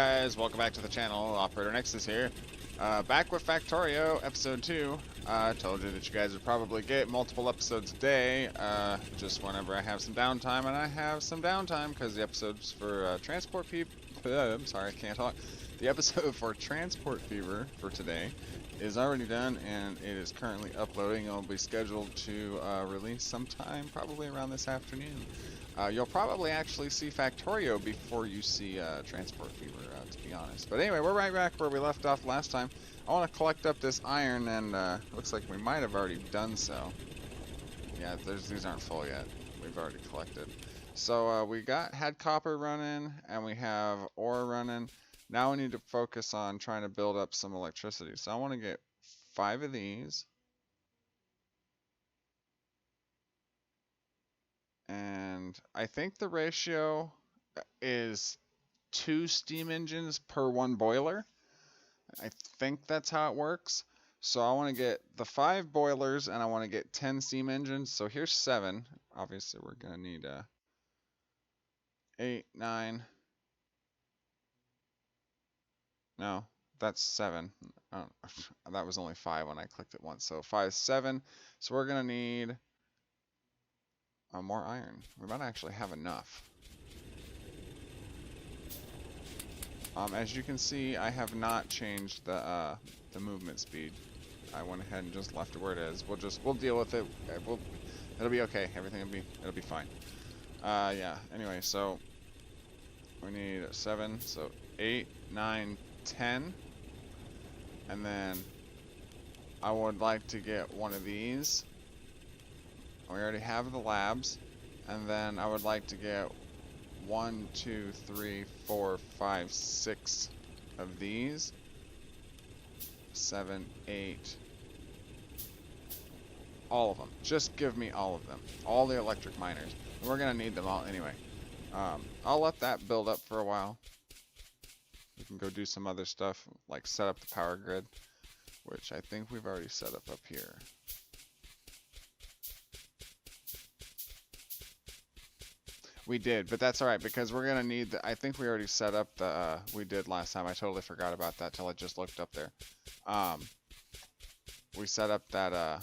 guys, welcome back to the channel. Operator Nexxus here. Back with Factorio, episode 2. I told you that you guys would probably get multiple episodes a day, just whenever I have some downtime, and I have some downtime because the episodes for Transport Fever, I'm sorry, I can't talk. The episode for Transport Fever for today is already done, and it is currently uploading. It will be scheduled to release sometime, probably around this afternoon. You'll probably actually see Factorio before you see Transport Fever, to be honest. But anyway, we're right back where we left off last time. I want to collect up this iron, and looks like we might have already done so. Yeah, these aren't full yet. We've already collected. So we had copper running, and we have ore running. Now we need to focus on trying to build up some electricity. So I want to get 5 of these. And I think the ratio is 2 steam engines per 1 boiler. I think that's how it works. So I want to get the 5 boilers and I want to get 10 steam engines. So here's 7. Obviously we're going to need 8, 9. No, that's 7. Oh, that was only 5 when I clicked it once. So 5, 7. So we're going to need more iron. We might actually have enough. As you can see, I have not changed the movement speed. I went ahead and just left it where it is. We'll deal with it. It'll be okay. It'll be fine. Yeah. Anyway, so we need 7. So 8, 9, 10, and then I would like to get one of these. We already have the labs, and then I would like to get 1, 2, 3, 4, 5, 6 of these. 7, 8. All of them. Just give me all of them. All the electric miners. And we're going to need them all anyway. I'll let that build up for a while. We can go do some other stuff, like set up the power grid, which I think we've already set up here. We did, but that's alright because we're going to need I think we already set up the, we did last time. I totally forgot about that till I just looked up there. We set up that,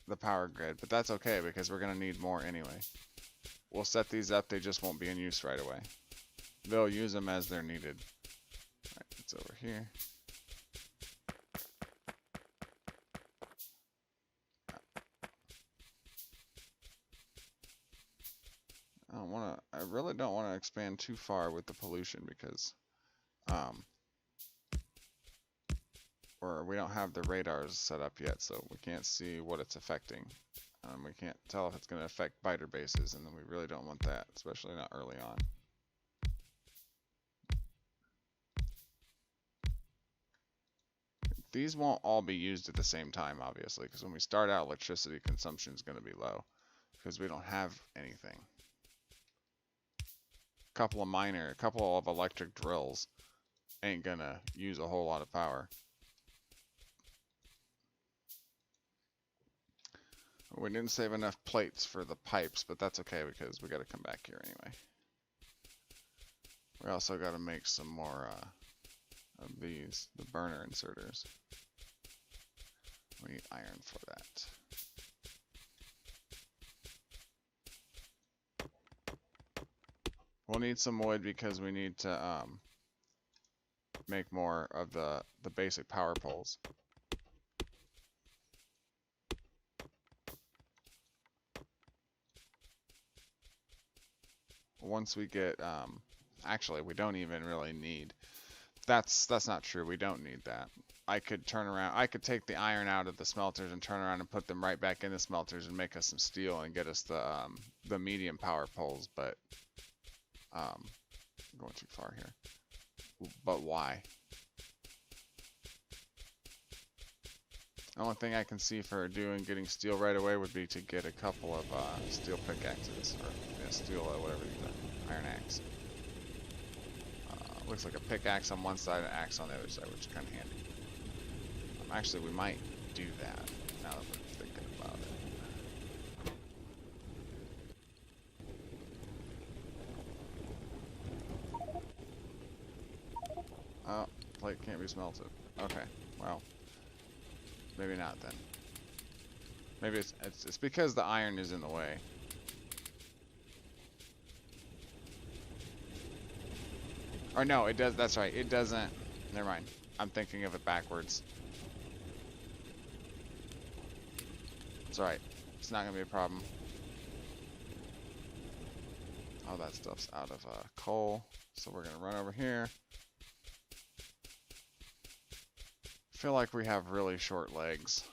the power grid, but that's okay because we're going to need more anyway. We'll set these up, they just won't be in use right away. They'll use them as they're needed. Alright, it's over here. I really don't want to expand too far with the pollution because we don't have the radars set up yet, so we can't see what it's affecting. We can't tell if it's going to affect biter bases, and then we really don't want that, especially not early on. These won't all be used at the same time, obviously, because when we start out, electricity consumption is going to be low because we don't have anything. A couple of electric drills ain't gonna use a whole lot of power. We didn't save enough plates for the pipes, but that's okay because we got to come back here anyway. We also got to make some more of these, the burner inserters. We need iron for that. We'll need some wood because we need to make more of the basic power poles. Once we get, actually we don't even really need, that's not true, we don't need that. I could take the iron out of the smelters and turn around and put them right back in the smelters and make us some steel and get us the medium power poles, but I'm going too far here. But why? The only thing I can see for getting steel right away would be to get a couple of steel pickaxes, or steel, whatever you call it, iron axe. Looks like a pickaxe on one side and an axe on the other side, which is kind of handy. Actually, we might do that now that we're thinking about it. Oh, plate can't be smelted. Okay, well, maybe not then. Maybe it's because the iron is in the way. Or no, it does. That's right. It doesn't. Never mind. I'm thinking of it backwards. It's alright. It's not gonna be a problem. All that stuff's out of coal, so we're gonna run over here. Feel like we have really short legs.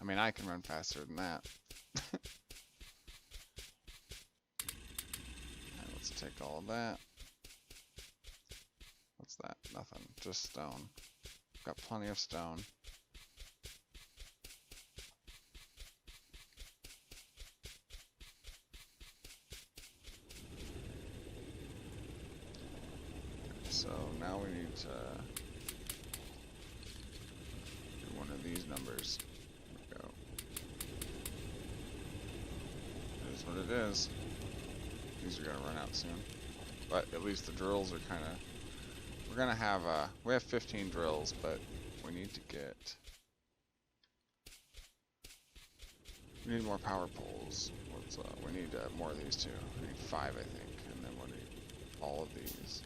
I mean, I can run faster than that. Right, let's take all of that. What's that? Nothing. Just stone. Got plenty of stone. So now we need to do one of these numbers. There we go. It is what it is. These are gonna run out soon. But at least the drills are kind of... We're gonna have, we have 15 drills, but we need to get... We need more power poles. We need more of these too. We need 5, I think, and then we'll need all of these.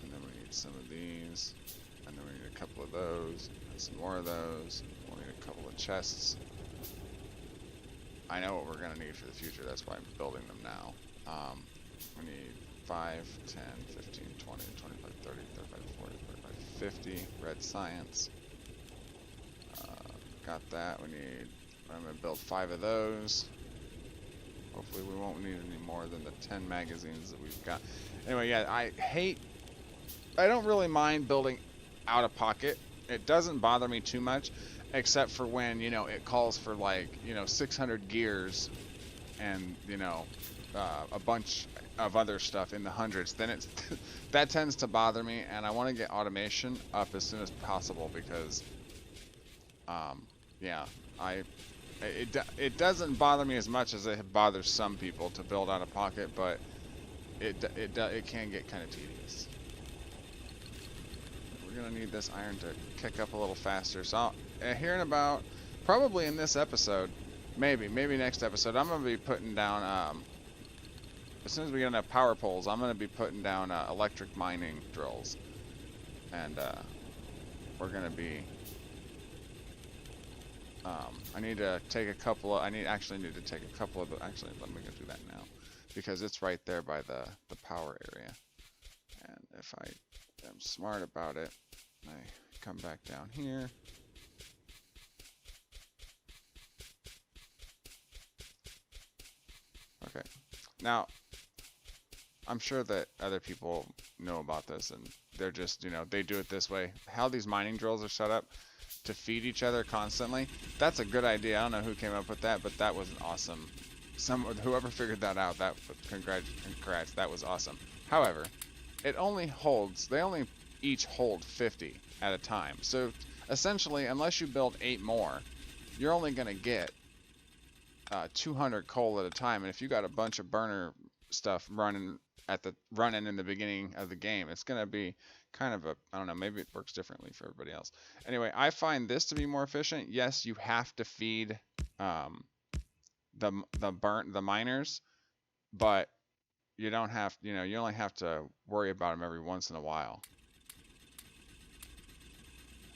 And then we need some of these, and then we need a couple of those, and some more of those. We'll need a couple of chests. I know what we're gonna need for the future, that's why I'm building them now. We need 5, 10, 15, 20, 25, 30, 35, 40, 45, 50 red science. Got that. I'm going to build 5 of those. Hopefully we won't need any more than the 10 magazines that we've got. Anyway, yeah, I don't really mind building out of pocket. It doesn't bother me too much, except for when, you know, it calls for like, you know, 600 gears and, you know, a bunch of other stuff in the hundreds. Then it's that tends to bother me, and I want to get automation up as soon as possible because, yeah, it doesn't bother me as much as it bothers some people to build out of pocket, but it can get kind of tedious. We're gonna need this iron to kick up a little faster. So here in about, probably in this episode, maybe next episode, I'm gonna be putting down as soon as we get enough power poles, I'm gonna be putting down electric mining drills, and we're gonna be. I need to take a couple of. Actually need to take a couple of. Actually, let me go do that now, because it's right there by the power area. And if I am smart about it, I come back down here. Okay. Now, I'm sure that other people know about this, and they're just, you know, they do it this way. How these mining drills are set up to feed each other constantly, that's a good idea. I don't know who came up with that, but that was awesome. Whoever figured that out, congrats, that was awesome. However, they only each hold 50 at a time. So essentially, unless you build 8 more, you're only going to get 200 coal at a time. And if you got a bunch of burner stuff running in the beginning of the game, it's going to be kind of I don't know, maybe it works differently for everybody else. Anyway, I find this to be more efficient. Yes, you have to feed the miners, but you don't have, you know, you only have to worry about them every once in a while.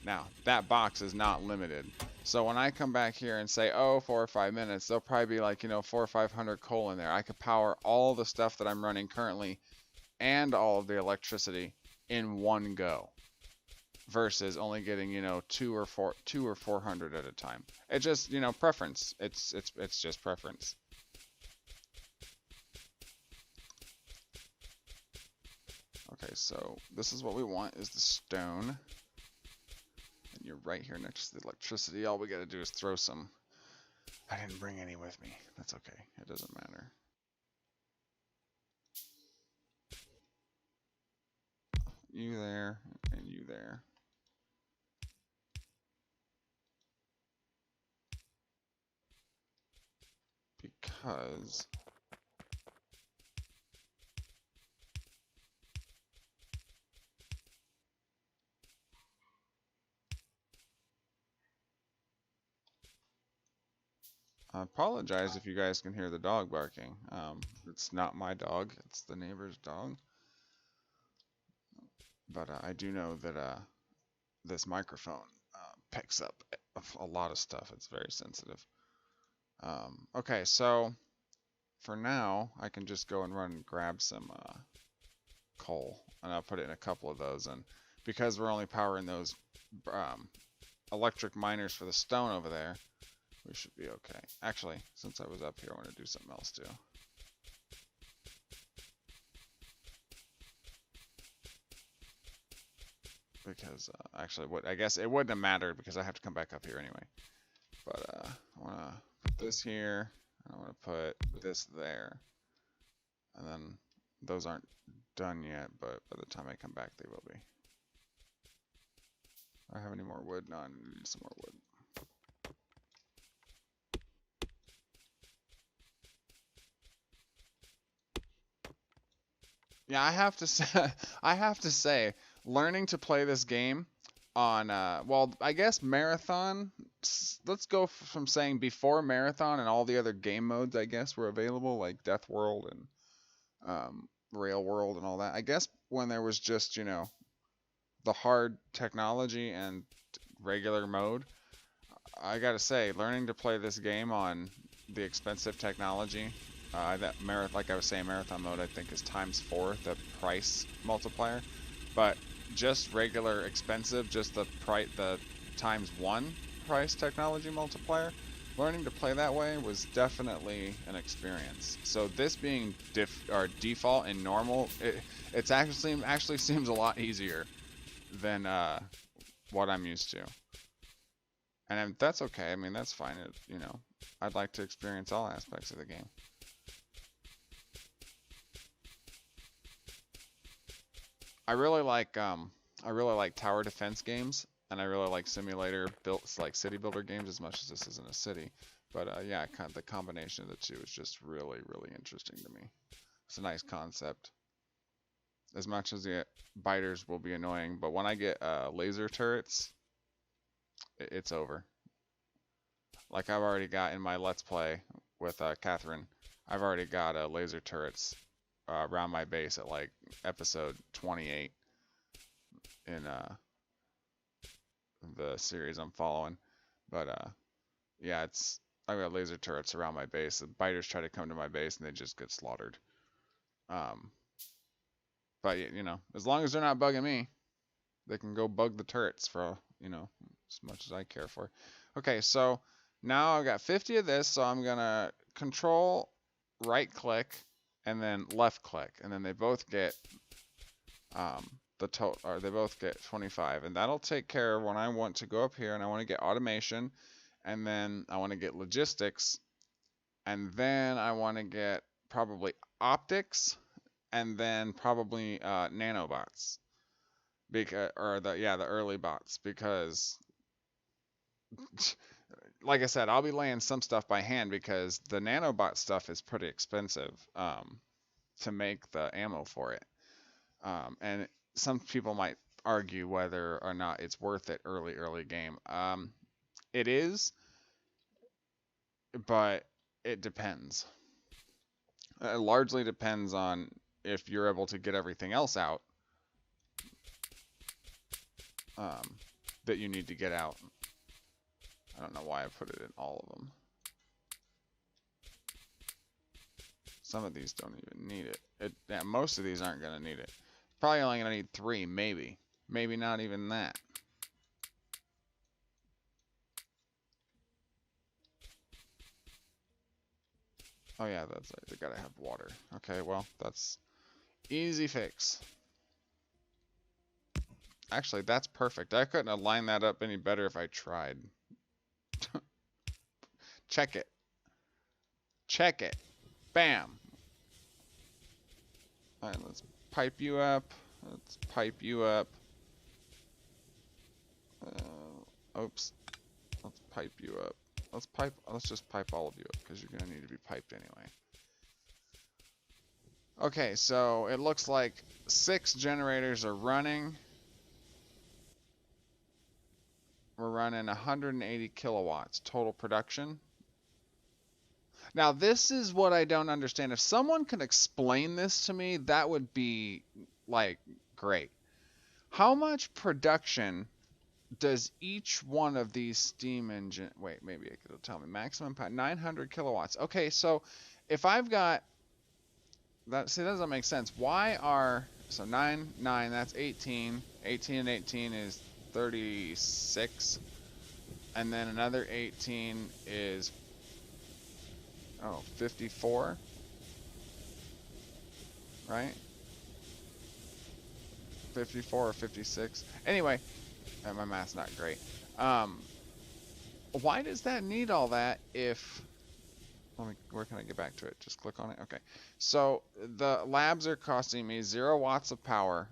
Now, that box is not limited. So when I come back here and say, oh, 4 or 5 minutes, there'll probably be like, you know, 400 or 500 coal in there. I could power all the stuff that I'm running currently and all of the electricity in one go, versus only getting, you know, 200 or 400 at a time. It just, you know, preference. It's just preference. Okay, so this is what we want, is the stone. And you're right here next to the electricity. All we gotta do is throw some. I didn't bring any with me. That's okay. It doesn't matter. You there, and you there. Because I apologize if you guys can hear the dog barking. It's not my dog, it's the neighbor's dog. But I do know that this microphone picks up a lot of stuff. It's very sensitive. Okay, so for now, I can just go and run and grab some coal, and I'll put it in a couple of those. And because we're only powering those electric miners for the stone over there, we should be okay. Actually, since I was up here, I want to do something else too. Because actually, I guess it wouldn't have mattered because I have to come back up here anyway. But I want to put this here, and I want to put this there, and then those aren't done yet, but by the time I come back, they will be. Do I have any more wood? No, I need some more wood. Yeah, I have to say, learning to play this game on, well, I guess marathon. Let's go from saying before marathon and all the other game modes, I guess, were available, like Death World and Rail World and all that. I guess when there was just, you know, the hard technology and regular mode, I gotta say, learning to play this game on the expensive technology, like I was saying, marathon mode I think is ×4 the price multiplier, but just regular expensive, just the ×1 price technology multiplier. Learning to play that way was definitely an experience. So this being default and normal, it actually seems a lot easier than what I'm used to. And that's okay. I mean, that's fine. You know, I'd like to experience all aspects of the game. I really like tower defense games, and I really like simulator built like city builder games as much as this isn't a city. But yeah, kind of the combination of the two is just really, really interesting to me. It's a nice concept. As much as the biters will be annoying, but when I get laser turrets, it's over. Like I've already got in my Let's Play with Catherine, I've already got laser turrets around my base at like episode 28 in the series I'm following. But yeah, I've got laser turrets around my base. The biters try to come to my base and they just get slaughtered. But you know, as long as they're not bugging me, they can go bug the turrets for, you know, as much as I care for. Okay, so now I've got 50 of this, so I'm gonna control right click and then left click, and then they both get they both get 25, and that'll take care of when I want to go up here and I want to get automation, and then I want to get logistics, and then I want to get probably optics, and then probably nanobots, because the early bots, because like I said, I'll be laying some stuff by hand because the nanobot stuff is pretty expensive to make the ammo for it. And some people might argue whether or not it's worth it early game. It is, but it depends. It largely depends on if you're able to get everything else out that you need to get out. I don't know why I put it in all of them. Some of these don't even need it. Yeah, most of these aren't going to need it. Probably only going to need 3, maybe. Maybe not even that. Oh yeah, they gotta have water. Okay, well, that's easy fix. Actually, that's perfect. I couldn't have lined that up any better if I tried. Check it. Check it. Bam. Alright, let's pipe you up. Let's pipe you up. Oops. Let's pipe you up. Let's just pipe all of you up because you're gonna need to be piped anyway. Okay, so it looks like 6 generators are running. We're running 180 kilowatts total production. Now, this is what I don't understand. If someone can explain this to me, that would be, like, great. How much production does each one of these steam engine... Wait, maybe it'll tell me. Maximum power, 900 kilowatts. Okay, so if I've got... That, see, that doesn't make sense. Why are... So 9, that's 18. 18 and 18 is 36. And then another 18 is... Oh, 54? Right? 54 or 56. Anyway, my math's not great. Why does that need all that if... Where can I get back to it? Just click on it? Okay. So the labs are costing me 0 watts of power,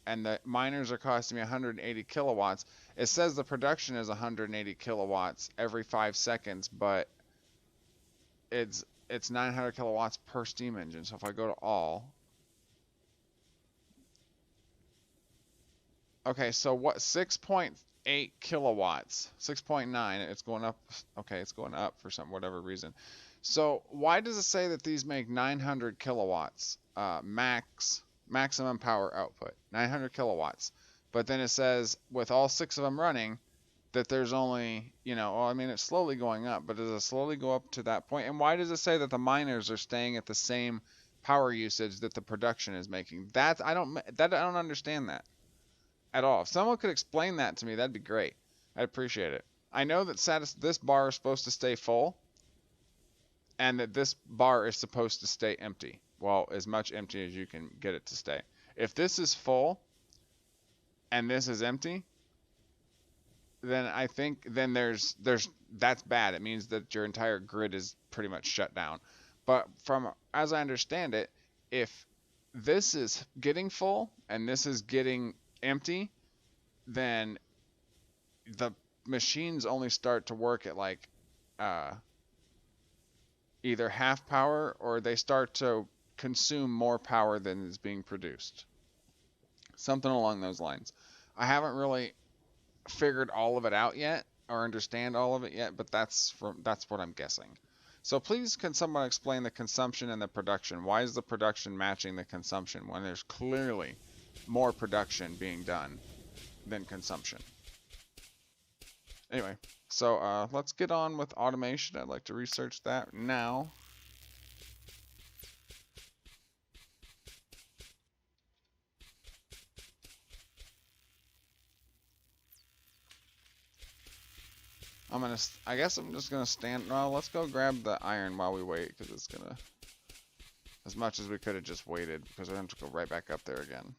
and the miners are costing me 180 kilowatts. It says the production is 180 kilowatts every 5 seconds, but it's 900 kilowatts per steam engine. So if I go to all... Okay, so what, 6.8 kilowatts, 6.9, it's going up. Okay, it's going up for some whatever reason. So why does it say that these make 900 kilowatts maximum power output, 900 kilowatts, but then it says with all 6 of them running that there's only, you know, well, I mean, it's slowly going up, but does it slowly go up to that point? And why does it say that the miners are staying at the same power usage that the production is making? I don't understand that at all. If someone could explain that to me, that'd be great. I'd appreciate it. I know that this bar is supposed to stay full, and that this bar is supposed to stay empty. Well, as much empty as you can get it to stay. If this is full, and this is empty, then I think that's bad. It means that your entire grid is pretty much shut down. But as I understand it, if this is getting full and this is getting empty, then the machines only start to work at like either half power, or they start to consume more power than is being produced. Something along those lines. I haven't really figured all of it out yet or understand all of it yet, but that's what I'm guessing. So please, can someone explain the consumption and the production? Why is the production matching the consumption when there's clearly more production being done than consumption? Anyway, so let's get on with automation. I'd like to research that now. I guess I'm just gonna stand. No, let's go grab the iron while we wait, because it's gonna. As much as we could have just waited, because we're going to go right back up there again.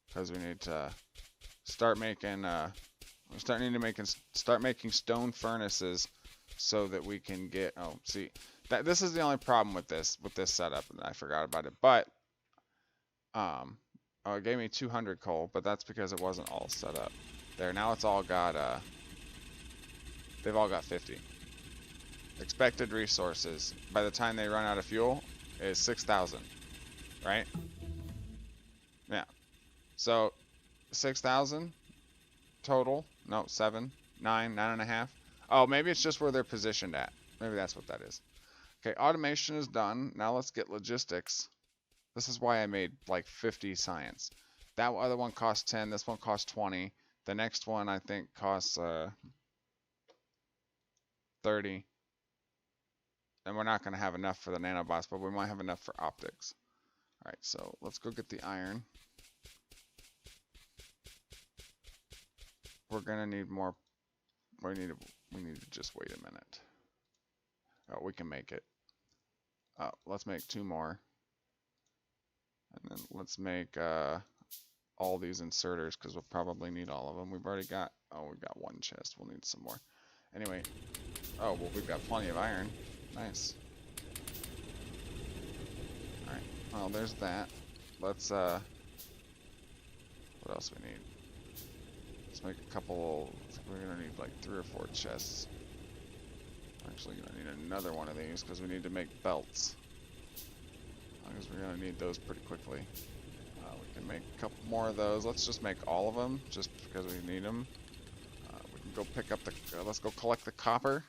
Because we need to start making. Start making stone furnaces, so that we can get. Oh, see, this is the only problem with this setup, and I forgot about it. But oh, it gave me 200 coal, but that's because it wasn't all set up. There, now it's all got they've all got 50. Expected resources by the time they run out of fuel is 6,000, right? Yeah. So 6,000 total. No, 7, 9, 9.5. Oh, maybe it's just where they're positioned at. Maybe that's what that is. Okay, automation is done. Now let's get logistics. This is why I made like 50 science. That other one costs 10. This one costs 20. The next one I think costs 30. And we're not going to have enough for the nanobots, but we might have enough for optics. All right, so let's go get the iron. We're going to need more. We need to just wait a minute. Oh, we can make it. Let's make 2 more. And then let's make all these inserters, because we'll probably need all of them. We've already got, we've got 1 chest. We'll need some more. Anyway, well, we've got plenty of iron. Nice. Alright, well, there's that. Let's, what else we need? Let's make a couple, we're gonna need like 3 or 4 chests. We're actually gonna need another one of these, because we need to make belts. Because we're gonna need those pretty quickly. We can make a couple more of those. Let's just make all of them, just because we need them. We can go pick up the, let's go collect the copper.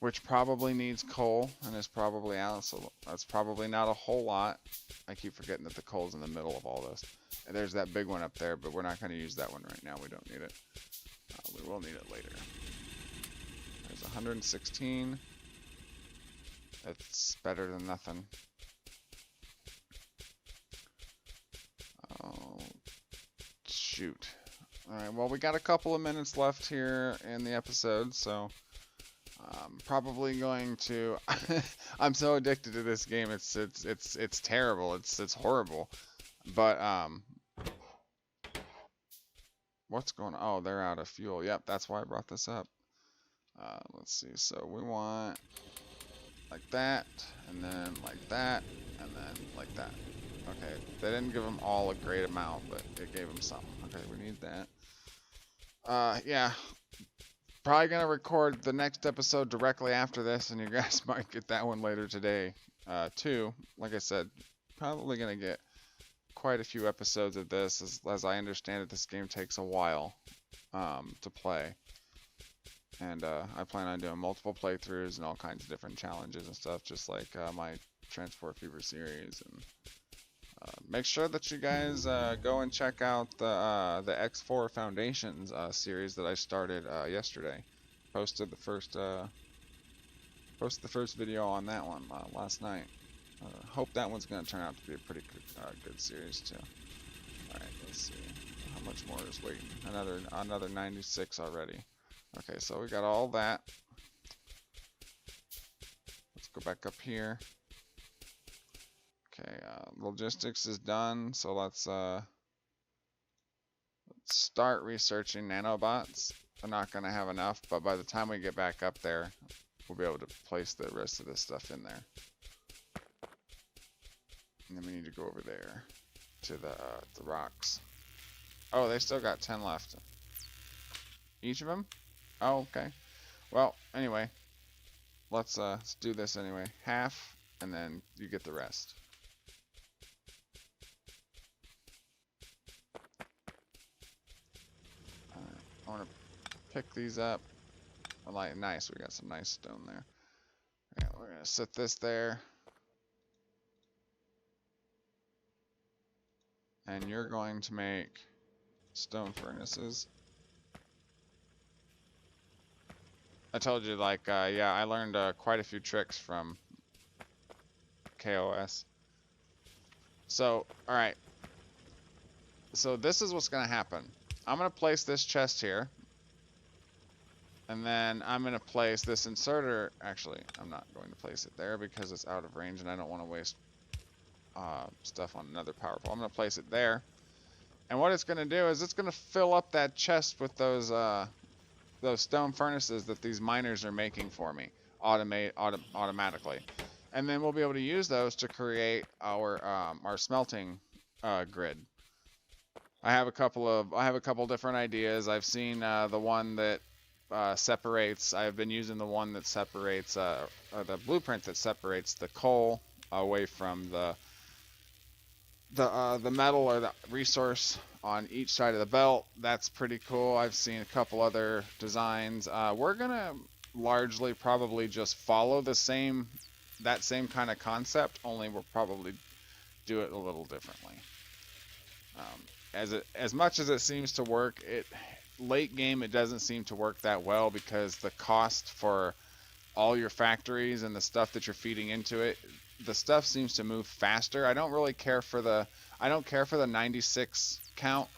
which probably needs coal and is probably out, so that's probably not a whole lot. I keep forgetting that the coal's in the middle of all this. And there's that big one up there, but we're not going to use that one right now. We don't need it. We will need it later. There's 116. That's better than nothing. Oh, shoot. Alright, well, we got a couple of minutes left here in the episode, so I'm probably going to I'm so addicted to this game. It's terrible. It's horrible. But what's going on? Oh, they're out of fuel. Yep, that's why I brought this up. Let's see. So we want like that, and then like that, and then like that. Okay, they didn't give them all a great amount, but it gave them some. Okay, we need that. Yeah. Probably gonna record the next episode directly after this, and you guys might get that one later today, too. Like I said, probably gonna get quite a few episodes of this. As I understand it, this game takes a while to play, and I plan on doing multiple playthroughs and all kinds of different challenges and stuff, just like my Transport Fever series. And make sure that you guys go and check out the X4 Foundations series that I started yesterday. Posted the first video on that one last night. Hope that one's going to turn out to be a pretty good series too. All right, let's see how much more is waiting. Another 96 already. Okay, so we got all that. Let's go back up here. Okay, logistics is done, so let's start researching nanobots. We're not going to have enough, but by the time we get back up there, we'll be able to place the rest of this stuff in there. And then we need to go over there to the rocks. Oh, they still got 10 left. Each of them? Oh, okay. Well, anyway, let's do this anyway. Half, and then you get the rest. I want to pick these up. I like nice. We got some nice stone there. Yeah, we're gonna set this there, and you're going to make stone furnaces. I told you, like, yeah, I learned quite a few tricks from KOS. So, all right. So this is what's gonna happen. I'm going to place this chest here, and then I'm going to place this inserter. Actually, I'm not going to place it there because it's out of range and I don't want to waste stuff on another power pole. I'm going to place it there, and what it's going to do is it's going to fill up that chest with those stone furnaces that these miners are making for me automatically, and then we'll be able to use those to create our smelting grid. I have a couple different ideas. I've seen the one that separates. I've been using the one that separates the blueprint that separates the coal away from the metal or the resource on each side of the belt. That's pretty cool. I've seen a couple other designs. We're gonna largely probably just follow that same kind of concept, only we'll probably do it a little differently. As much as it seems to work, late game it doesn't seem to work that well because the cost for all your factories and the stuff that you're feeding into it, the stuff seems to move faster. I don't really care for the 96 count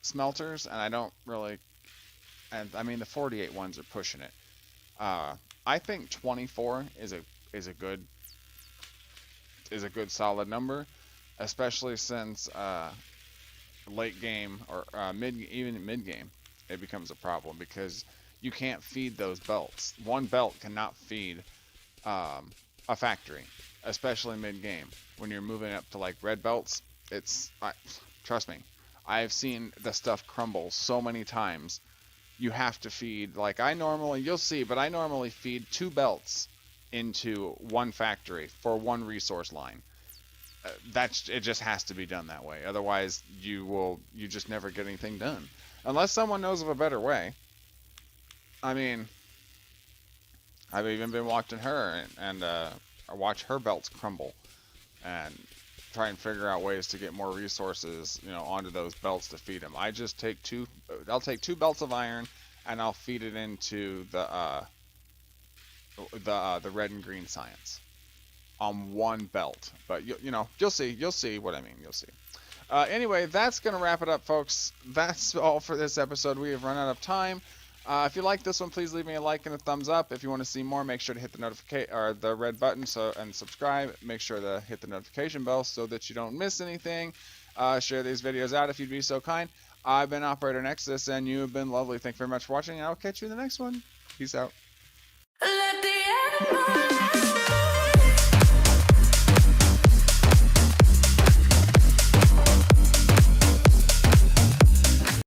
smelters, and I don't really, and I mean the 48 ones are pushing it. I think 24 is a good solid number. Especially since late game or even mid game, it becomes a problem because you can't feed those belts. One belt cannot feed a factory, especially mid game. When you're moving up to like red belts, trust me, I've seen the stuff crumble so many times. You have to feed, like you'll see, but I normally feed 2 belts into one factory for one resource line. It just has to be done that way. Otherwise, you just never get anything done, unless someone knows of a better way. I mean, I've even been watching her and I watch her belts crumble and try and figure out ways to get more resources, you know, onto those belts to feed them. I just take I'll take 2 belts of iron and I'll feed it into the red and green science on 1 belt. But you know, you'll see what I mean. You'll see. Anyway, that's going to wrap it up, folks. That's all for this episode. We have run out of time. If you like this one, please leave me a like and a thumbs up. If you want to see more, make sure to hit the notification or the red button and subscribe. Make sure to hit the notification bell so that you don't miss anything. Share these videos out if you'd be so kind. I've been Operator Nexxus, and you have been lovely. Thank you very much for watching, and I'll catch you in the next one. Peace out. Let the